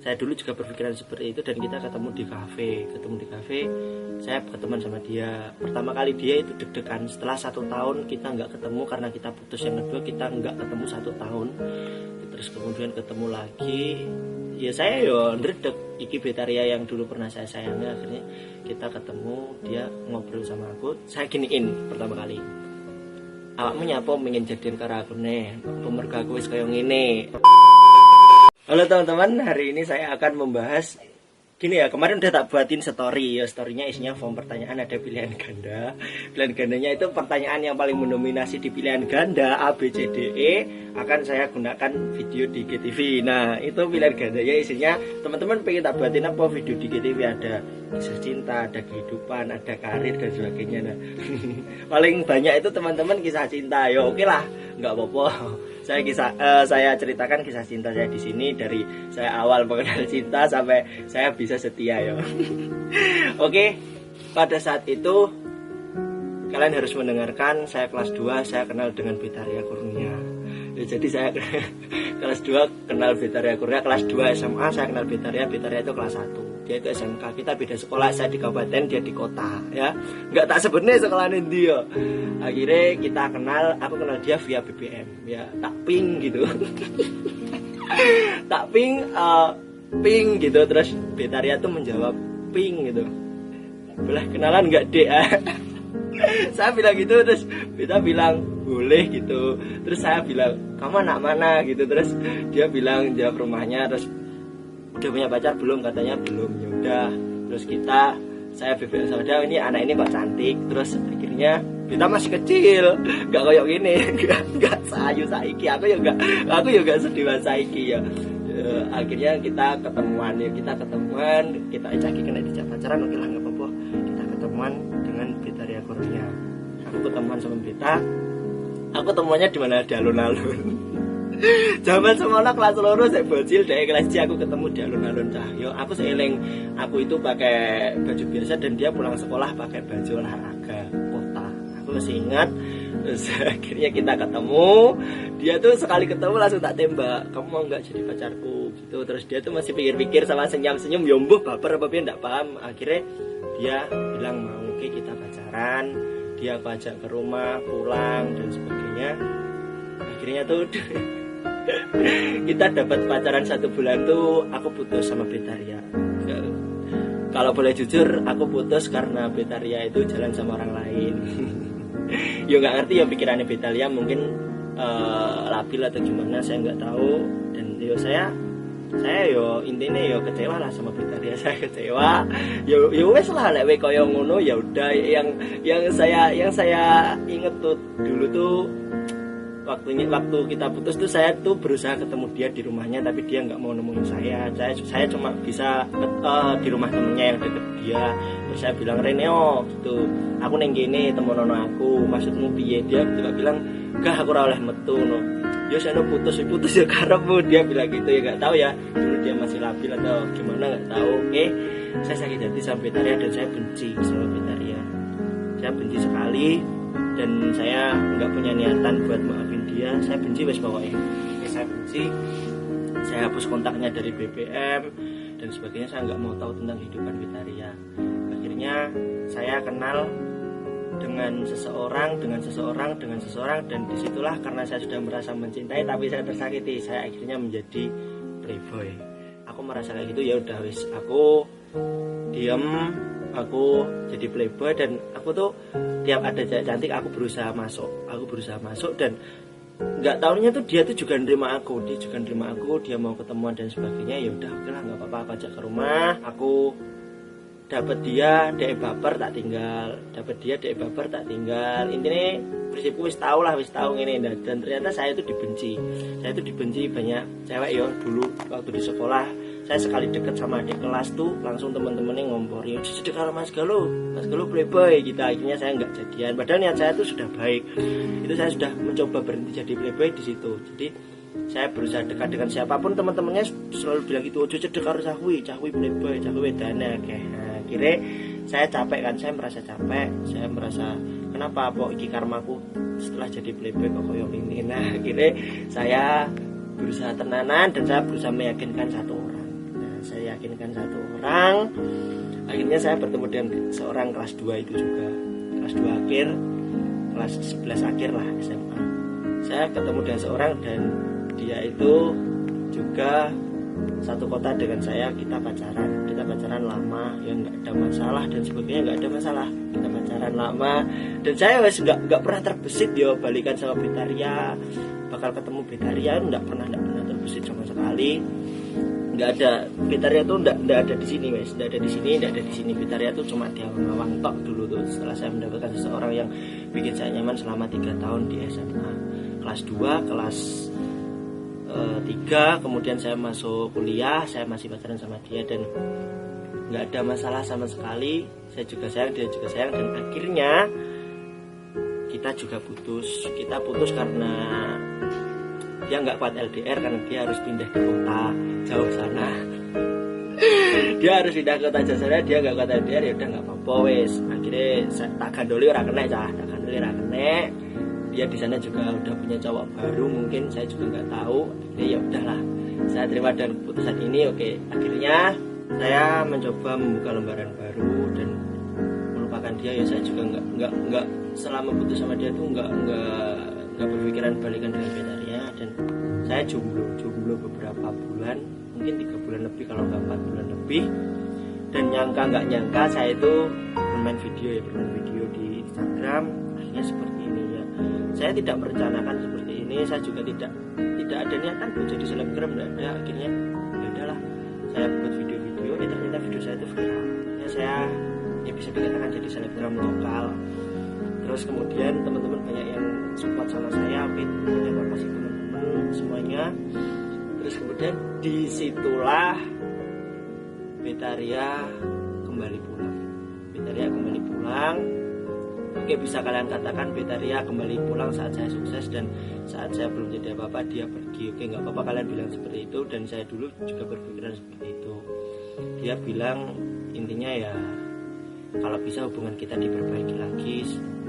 Saya dulu juga berpikiran seperti itu dan kita ketemu di kafe. Saya berteman sama dia. Pertama kali dia itu deg-degan. Setelah 1 tahun kita nggak ketemu karena kita putus. Yang kedua kita nggak ketemu 1 tahun. Terus kemudian ketemu lagi. Ya saya ndredeg. Iki Betaria yang dulu pernah saya sayangi. Akhirnya kita ketemu, dia ngobrol sama aku. Saya giniin pertama kali. Awakmu nyapa pengen jadian karo aku nih. Pemerga aku wis kaya ngene. Halo teman-teman, hari ini saya akan membahas gini ya, kemarin udah tak buatin story ya, storynya isinya form pertanyaan, ada pilihan ganda. Pilihan gandanya itu pertanyaan yang paling mendominasi di pilihan ganda A, B, C, D, E akan saya gunakan video di GTV. Nah itu pilihan gandanya isinya, teman-teman pengen tak buatin apa video di GTV, ada kisah cinta, ada kehidupan, ada karir dan sebagainya. Nah paling banyak itu teman-teman kisah cinta, ya oke lah, nggak apa-apa. Saya ceritakan kisah cinta saya di sini dari saya awal mengenal cinta sampai saya bisa setia ya. Oke, pada saat itu kalian harus mendengarkan saya kelas 2 saya kenal dengan Betaria Kurnia. Ya, jadi saya kelas 2 kenal Betaria Kurnia, kelas 2 SMA saya kenal Betaria itu kelas 1. Dia itu SMK, kita beda sekolah, saya di kabupaten, dia di kota ya. Nggak tak sebenarnya sekolahin dia. Akhirnya kita kenal, aku kenal dia via BBM ya, tak ping gitu. Tak ping gitu, terus Betaria tuh menjawab ping gitu. Boleh kenalan nggak dek? Saya bilang gitu, terus Beta bilang boleh gitu. Terus saya bilang kamu anak mana gitu, terus dia bilang jawab rumahnya. Terus udah punya pacar belum, katanya belum. Ya udah, terus saya BBM sama dia, ini anak ini kok cantik. Terus akhirnya kita masih kecil, nggak kayak gini, nggak sayu saiki, aku juga sedewasa saiki ya. Akhirnya kita ketemuan, kita caki kena dijak pacaran, oke lah nggak apa-apa. Kita ketemuan dengan Betaria Kurnia. Aku ketemuan sama Beta, aku temuannya di mana, di alun-alun. Zaman semono kelas loro saya bocil, dari kelas C aku ketemu di alun-alun Cahyo. Aku seiling, aku itu pakai baju biasa dan dia pulang sekolah pakai baju olahraga kota. Aku masih ingat. Terus akhirnya kita ketemu, dia tuh sekali ketemu langsung tak tembak, kamu mau nggak jadi pacarku gitu. Terus dia tuh masih pikir-pikir sama senyum-senyum, yombuh baper apa dia nggak paham. Akhirnya dia bilang mau, oke kita pacaran. Dia aku ajak ke rumah, pulang dan sebagainya. Akhirnya tuh kita dapat pacaran 1 bulan tuh aku putus sama Betaria. Kalau boleh jujur, aku putus karena Betaria itu jalan sama orang lain. Yo nggak ngerti ya pikirannya Betaria, mungkin labil atau gimana, saya nggak tahu. Dan yo saya yo intinya yo kecewa lah sama Betaria, saya kecewa. Yo wes lah lek koyo ngono, ya udah. Yang saya inget tuh dulu tuh waktu kita putus tuh, saya tuh berusaha ketemu dia di rumahnya, tapi dia nggak mau nemuin saya cuma bisa di rumah temennya yang deket dia. Terus saya bilang, Reneo gitu, aku neng gini temen-temen aku, maksudmu piye? Dia juga bilang, gak, aku ora oleh metu no. Ya saya putus ya karepmu, dia bilang gitu. Ya nggak tahu ya, dulu dia masih labil atau gimana nggak tahu. Saya sakit hati sama Betaria dan saya benci sama Betaria. Saya benci sekali dan saya nggak punya niatan buat maafin dia. Saya benci wes pokoknya. Saya benci. Saya hapus kontaknya dari BBM dan sebagainya. Saya nggak mau tahu tentang kehidupan Betaria. Akhirnya saya kenal dengan seseorang dan disitulah karena saya sudah merasa mencintai tapi saya tersakiti, saya akhirnya menjadi playboy. Aku merasa kayak gitu, ya udah wis, aku diem, aku jadi playboy. Dan aku tuh tiap ada cewek cantik aku berusaha masuk dan nggak tahunya tuh dia tuh juga nerima aku, dia mau ketemuan dan sebagainya. Ya udah oke lah, nggak apa-apa, aku ajak ke rumah. Aku dapat dia baper tak tinggal, intinya prinsipku wis tahu ini. Dan ternyata saya itu dibenci banyak cewek ya. Dulu waktu di sekolah saya sekali deket sama adik kelas tuh langsung teman-temannya ngompori, jadi kalau mas galuh playboy gitu. Akhirnya saya nggak jadian, padahal niat saya tuh sudah baik. Itu saya sudah mencoba berhenti jadi playboy di situ. Jadi saya berusaha dekat dengan siapapun, teman-temannya selalu bilang gitu, ojo cedek harus cahwi playboy, cahwi wedane. Akhirnya saya capek kan, saya merasa kenapa kok iki karmaku setelah jadi playboy kok koyo ini. Nah akhirnya saya berusaha tenanan dan saya berusaha meyakinkan satu orang. saya yakinkan satu orang. Akhirnya saya bertemu dengan seorang kelas 2 itu juga, kelas 2 akhir, kelas 11 akhir lah SMA. Saya ketemu dengan seorang dan dia itu juga satu kota dengan saya. Kita pacaran lama, ya nggak ada masalah dan sebagainya, nggak ada masalah. Kita pacaran lama dan saya nggak pernah terbesit dia balikan sama Betaria, bakal ketemu Betaria, nggak pernah terbesit sama sekali. Nggak ada, Betaria tuh nggak ada di sini wes, nggak ada di sini. Betaria tuh cuma di awang-awang tok dulu tuh, setelah saya mendapatkan seseorang yang bikin saya nyaman selama 3 tahun di SMA. Kelas 2, kelas 3, kemudian saya masuk kuliah, saya masih pacaran sama dia dan nggak ada masalah sama sekali. Saya juga sayang, dia juga sayang, dan akhirnya kita juga putus. Kita putus karena dia nggak kuat LDR, karena dia harus pindah ke kota jauh sana. Dia harus pindah ke kota jauh sana, dia nggak kuat LDR, ya udah nggak apa-apa wes. Akhirnya tak gandoli ora kena. Dia di sana juga udah punya cowok baru, mungkin saya juga nggak tahu. Ya udahlah, saya terima dan keputusan ini. Oke, akhirnya saya mencoba membuka lembaran baru dan melupakan dia. Ya saya juga nggak selama putus sama dia tuh nggak berpikiran balikan dengan Betaria, dan saya jomblo beberapa bulan, mungkin 3 bulan lebih kalau nggak 4 bulan lebih. Dan nggak nyangka saya itu bermain video di Instagram. Akhirnya seperti ini ya. Saya tidak merencanakan seperti ini. Saya juga tidak ada niatan buat jadi selebgram, tidak ada. Akhirnya ya udahlah, saya buat video-video. Ternyata video saya itu viral. Ya saya bisa dikatakan jadi selebgram lokal. Terus kemudian teman-teman banyak yang support sama saya. Oke, terima kasih teman-teman semuanya. Terus kemudian disitulah Betaria kembali pulang. Oke, bisa kalian katakan Betaria kembali pulang saat saya sukses dan saat saya belum jadi apa-apa dia pergi. Oke, nggak apa-apa kalian bilang seperti itu, dan saya dulu juga berpikiran seperti itu. Dia bilang intinya ya kalau bisa hubungan kita diperbaiki lagi.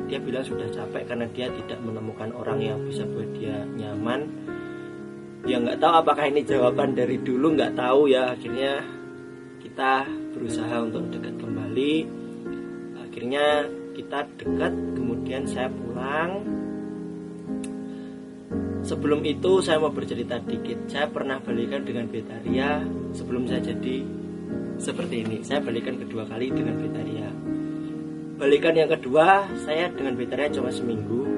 Dia bilang sudah capek karena dia tidak menemukan orang yang bisa buat dia nyaman. Ya nggak tahu apakah ini jawaban dari dulu, nggak tahu ya. Akhirnya kita berusaha untuk dekat kembali. Akhirnya kita dekat, kemudian saya pulang. Sebelum itu saya mau bercerita dikit. Saya pernah balikan dengan Betaria sebelum saya jadi seperti ini. Saya balikan kedua kali dengan Betaria. Balikan yang kedua saya dengan Betaria cuma seminggu,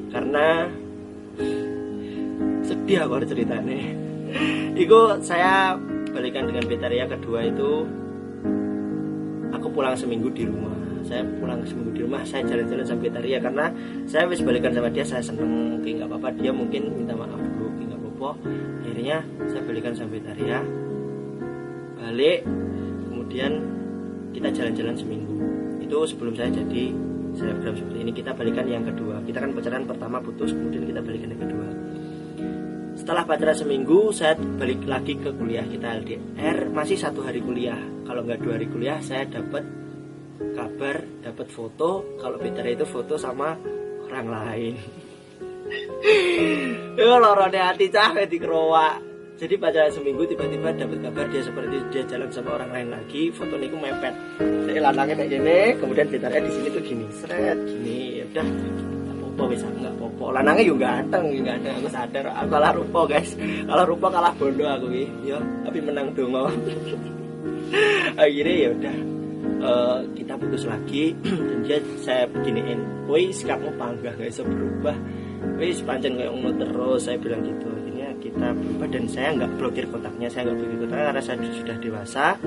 karena sedih aku ceritanya. Itu saya balikan dengan Betaria kedua itu, aku pulang seminggu di rumah. Saya jalan-jalan sama Betaria karena saya habis balikan sama dia, saya seneng. Oke, nggak apa-apa, dia mungkin minta maaf dulu, nggak apa-apa. Akhirnya saya balikan sama Betaria, balik, kemudian kita jalan-jalan seminggu. Itu sebelum saya jadi selebgram seperti ini. Kita balikan yang kedua. Kita kan pacaran pertama putus, kemudian kita balikan yang kedua. Setelah pacaran seminggu, saya balik lagi ke kuliah. Kita LDR, masih 1 hari kuliah. Kalau nggak 2 hari kuliah, saya dapat kabar, dapat foto kalau Betaria itu foto sama orang lain. Ya lorone hati cah dikeroak. Jadi pacaran seminggu tiba-tiba dapat kabar dia jalan sama orang lain lagi. Foto niku mepet. Saya lanangnya kayak gini, kemudian Betaria di sini tuh gini, seret gini. Ya udah, apa bisa enggak apa-apa. Lanangnya juga ganteng, aku sadar. Aku kalah rupa, guys. Kalau rupa kalah bondo aku iki. Ya, tapi menang dongo. Akhirnya ya udah. Kita putus lagi dan saya beginiin, woi sikapmu panggah gak bisa berubah, woi sepanjang kayak ngono terus, saya bilang gitu. Akhirnya kita berubah dan saya nggak blokir kontaknya karena saya sudah dewasa.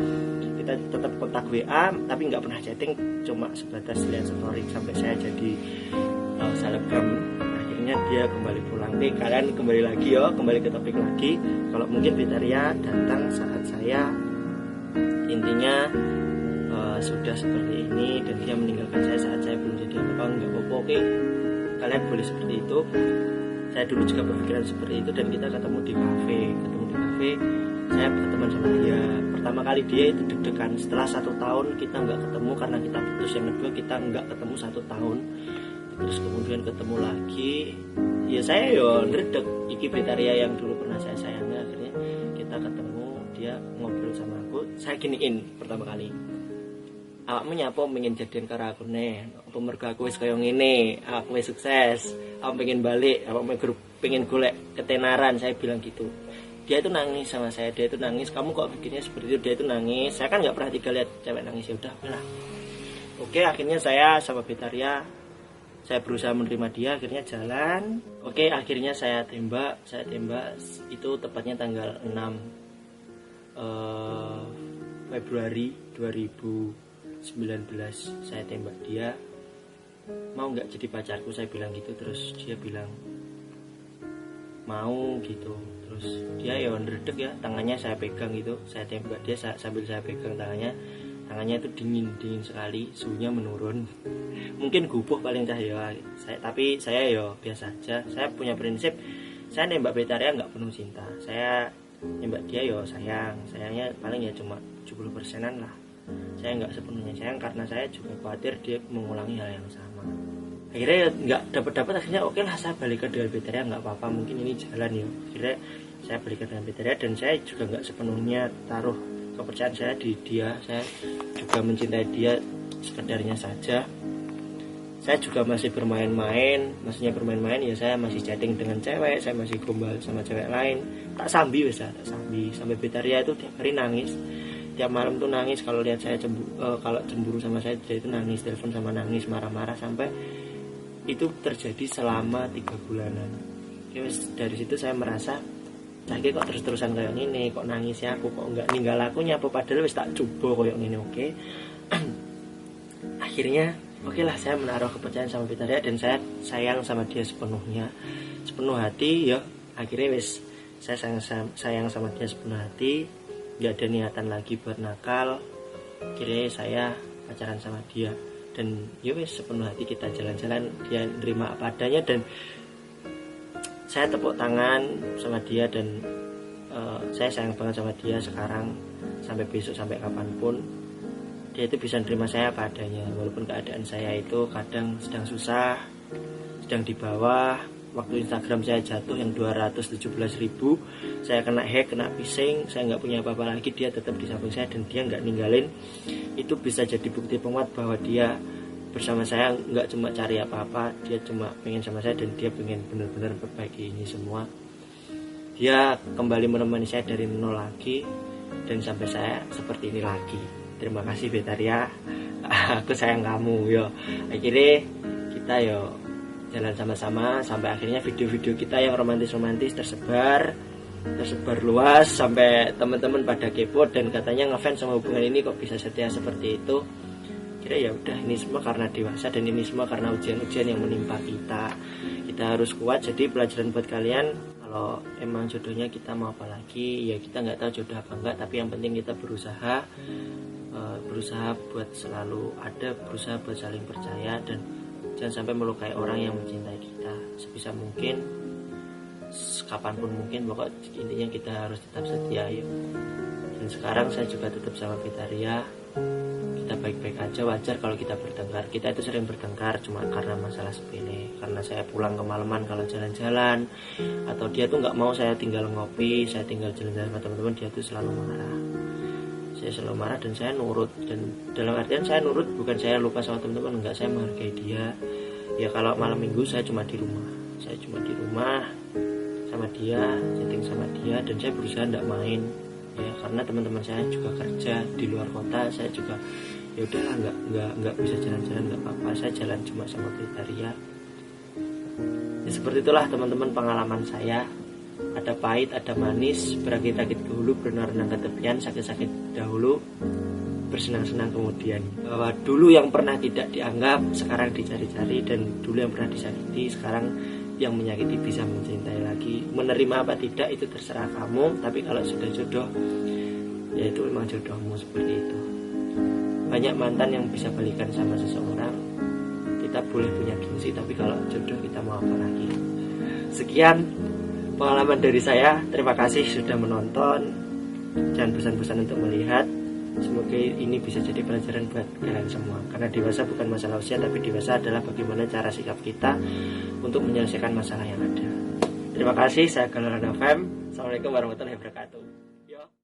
Kita tetap kontak WA tapi nggak pernah chatting, cuma sebatas lihat story sampai saya jadi selebgram. Akhirnya dia kembali pulang. Nih kalian kembali ke topik lagi. Kalau mungkin Betaria datang saat saya intinya sudah seperti ini dan dia meninggalkan saya saat saya belum jadi apa-apa, nggak apa-apa. Oke, kalian boleh seperti itu. Saya dulu juga berpikiran seperti itu dan kita ketemu di kafe. Saya berteman sama dia. Pertama kali dia itu deg-degan. Setelah 1 tahun kita nggak ketemu karena kita putus. Yang kedua kita nggak ketemu 1 tahun. Terus kemudian ketemu lagi. Ya saya ndredeg. Iki Betaria yang dulu pernah saya sayangi. Akhirnya kita ketemu. Dia ngobrol sama aku, saya giniin pertama kali, awakmu nyapa pengen jadian karo aku nih, apa mergo aku wis kaya ngene, aku wis sukses, aku pengen balik, apa pengen golek ketenaran, saya bilang gitu. Dia itu nangis sama saya, dia itu nangis, kamu kok bikinnya seperti itu, dia itu nangis. Saya kan nggak pernah lihat cewek nangis, ya udah lah. Oke, akhirnya saya sama Betaria, saya berusaha menerima dia, akhirnya jalan. Oke, akhirnya saya tembak itu tepatnya tanggal 6 Februari 2019 saya tembak dia, mau nggak jadi pacarku, saya bilang gitu. Terus dia bilang mau gitu. Terus dia ya ndredeg ya, tangannya saya pegang gitu, saya tembak dia sambil saya pegang tangannya itu dingin sekali, suhunya menurun. Mungkin gubuk paling cahaya tapi saya ya biasa aja. Saya punya prinsip, saya nembak Betaria nggak penuh cinta, saya nembak dia ya sayangnya paling ya cuma 70%-an lah. Saya nggak sepenuhnya sayang karena saya juga khawatir dia mengulangi hal yang sama. Akhirnya nggak dapat akhirnya oke lah, saya balikan dengan Betaria, nggak apa-apa, mungkin ini jalan ya. Akhirnya saya balikan dengan Betaria dan saya juga nggak sepenuhnya taruh kepercayaan saya di dia. Saya juga mencintai dia sekedarnya saja. Saya juga masih bermain-main, maksudnya bermain-main ya, saya masih chatting dengan cewek, saya masih gombal sama cewek lain, tak sambil sampai Betaria itu tiap hari nangis, tiap malam tuh nangis kalau lihat saya kalau cemburu sama saya, dia itu nangis, telepon sama nangis, marah-marah, sampai itu terjadi selama 3 bulanan. Ya, dari situ saya merasa lagi kok terus-terusan kayak gini, kok nangis ya aku, kok nggak ninggal aku nyapa, padahal wis tak coba kayak gini. Oke. Akhirnya oke lah, saya menaruh kepercayaan sama Betaria dan saya sayang sama dia sepenuh hati ya. Akhirnya wis saya sayang sama dia sepenuh hati, nggak ada niatan lagi buat nakal. Akhirnya saya pacaran sama dia dan ya wis sepenuh hati kita jalan-jalan, dia nerima apa adanya dan saya tepuk tangan sama dia. Dan saya sayang banget sama dia sekarang, sampai besok, sampai kapanpun dia itu bisa nerima saya apa adanya, walaupun keadaan saya itu kadang sedang susah, sedang di bawah. Waktu Instagram saya jatuh yang 217.000, saya kena hack, kena phishing, saya nggak punya apa-apa lagi, dia tetap di samping saya dan dia nggak ninggalin. Itu bisa jadi bukti penguat bahwa dia bersama saya nggak cuma cari apa-apa, dia cuma pengen sama saya dan dia pengen benar-benar perbaiki ini semua. Dia kembali menemani saya dari nol lagi dan sampai saya seperti ini lagi. Terima kasih Betaria, aku sayang kamu yo. Akhirnya kita yo jalan sama-sama sampai akhirnya video-video kita yang romantis-romantis tersebar luas sampai teman-teman pada kepo dan katanya ngefans sama hubungan ini, kok bisa setia seperti itu. Kira ya udah, ini semua karena dewasa dan ini semua karena ujian-ujian yang menimpa kita harus kuat. Jadi pelajaran buat kalian, kalau emang jodohnya kita mau apa lagi ya, kita nggak tahu jodoh apa enggak, tapi yang penting kita berusaha buat selalu ada, berusaha buat saling percaya dan jangan sampai melukai orang yang mencintai kita. Sebisa mungkin, kapanpun mungkin, pokok intinya kita harus tetap setia ya. Dan sekarang saya juga tetap sama Betaria, kita baik-baik aja. Wajar kalau kita bertengkar, kita itu sering bertengkar cuma karena masalah sepele, karena saya pulang kemalaman kalau jalan-jalan, atau dia tuh nggak mau saya tinggal ngopi, saya tinggal jalan-jalan sama teman-teman, dia tuh selalu marah. Saya selalu marah dan saya nurut, dan dalam artian saya nurut bukan saya lupa sama teman-teman, enggak, saya menghargai dia. Ya kalau malam minggu saya cuma di rumah sama dia, chatting sama dia, dan saya berusaha enggak main ya, karena teman-teman saya juga kerja di luar kota. Saya juga ya udahlah, enggak bisa jalan-jalan, enggak apa-apa, saya jalan cuma sama Betaria. Ya seperti itulah teman-teman pengalaman saya. Ada pahit, ada manis, berakit-akit ke hulu, berenang-renang ke tepian, sakit-sakit dahulu, bersenang-senang kemudian. Bahwa dulu yang pernah tidak dianggap sekarang dicari-cari, dan dulu yang pernah disakiti sekarang yang menyakiti bisa mencintai lagi. Menerima apa tidak itu terserah kamu, tapi kalau sudah jodoh ya itu memang jodohmu, seperti itu. Banyak mantan yang bisa balikan sama seseorang, kita boleh punya gengsi, tapi kalau jodoh kita mau apa lagi. Sekian pengalaman dari saya, terima kasih sudah menonton. Jangan bosan-bosan untuk melihat. Semoga ini bisa jadi pelajaran buat kalian semua. Karena dewasa bukan masalah usia, tapi dewasa adalah bagaimana cara sikap kita untuk menyelesaikan masalah yang ada. Terima kasih, saya Galuh FM. Assalamualaikum warahmatullahi wabarakatuh.